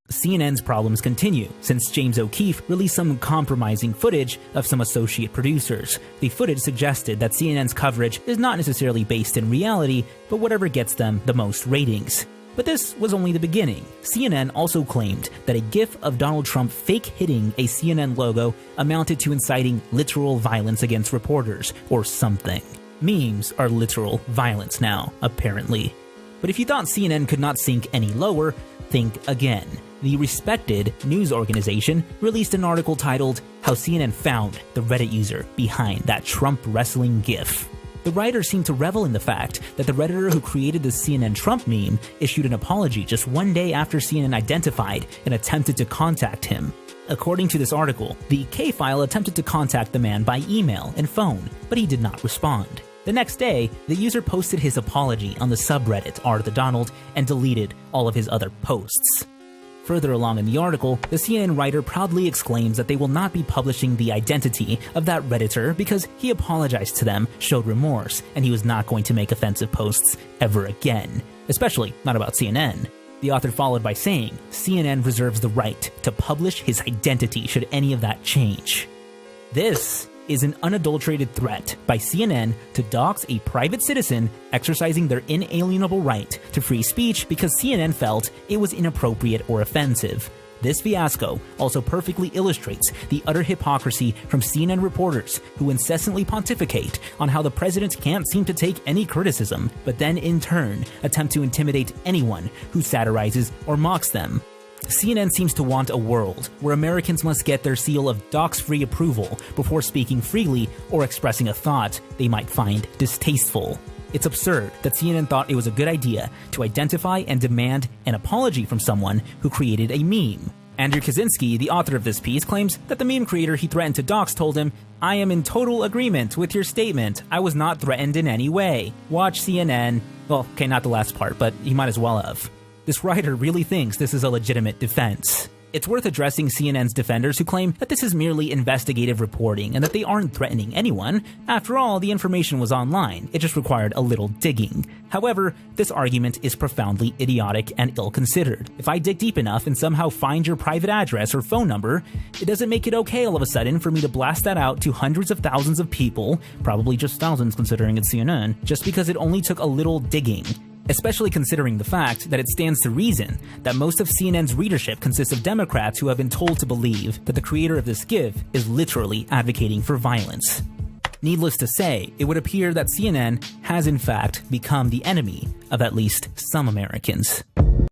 CNN's problems continue, since James O'Keefe released some compromising footage of some associate producers. The footage suggested that CNN's coverage is not necessarily based in reality, but whatever gets them the most ratings. But this was only the beginning. CNN also claimed that a GIF of Donald Trump fake hitting a CNN logo amounted to inciting literal violence against reporters, or something. Memes are literal violence now, apparently. But if you thought CNN could not sink any lower, think again. The respected news organization released an article titled, "How CNN Found the Reddit User Behind That Trump Wrestling GIF." The writer seemed to revel in the fact that the Redditor who created the CNN Trump meme issued an apology just one day after CNN identified and attempted to contact him. According to this article, the K-File attempted to contact the man by email and phone, but he did not respond. The next day, the user posted his apology on the subreddit r/the_Donald and deleted all of his other posts. Further along in the article, the CNN writer proudly exclaims that they will not be publishing the identity of that Redditor because he apologized to them, showed remorse, and he was not going to make offensive posts ever again, especially not about CNN. The author followed by saying, CNN reserves the right to publish his identity should any of that change. This is an unadulterated threat by CNN to dox a private citizen exercising their inalienable right to free speech because CNN felt it was inappropriate or offensive. This fiasco also perfectly illustrates the utter hypocrisy from CNN reporters who incessantly pontificate on how the president can't seem to take any criticism, but then in turn attempt to intimidate anyone who satirizes or mocks them. CNN seems to want a world where Americans must get their seal of dox-free approval before speaking freely or expressing a thought they might find distasteful. It's absurd that CNN thought it was a good idea to identify and demand an apology from someone who created a meme. Andrew Kaczynski, the author of this piece, claims that the meme creator he threatened to dox told him, "I am in total agreement with your statement. I was not threatened in any way. Watch CNN." Well, okay, not the last part, but he might as well have. This writer really thinks this is a legitimate defense. It's worth addressing CNN's defenders who claim that this is merely investigative reporting and that they aren't threatening anyone. After all, the information was online. It just required a little digging. However, this argument is profoundly idiotic and ill-considered. If I dig deep enough and somehow find your private address or phone number, it doesn't make it okay all of a sudden for me to blast that out to hundreds of thousands of people, probably just thousands considering it's CNN, just because it only took a little digging. Especially considering the fact that it stands to reason that most of CNN's readership consists of Democrats who have been told to believe that the creator of this GIF is literally advocating for violence. Needless to say, it would appear that CNN has in fact become the enemy of at least some Americans.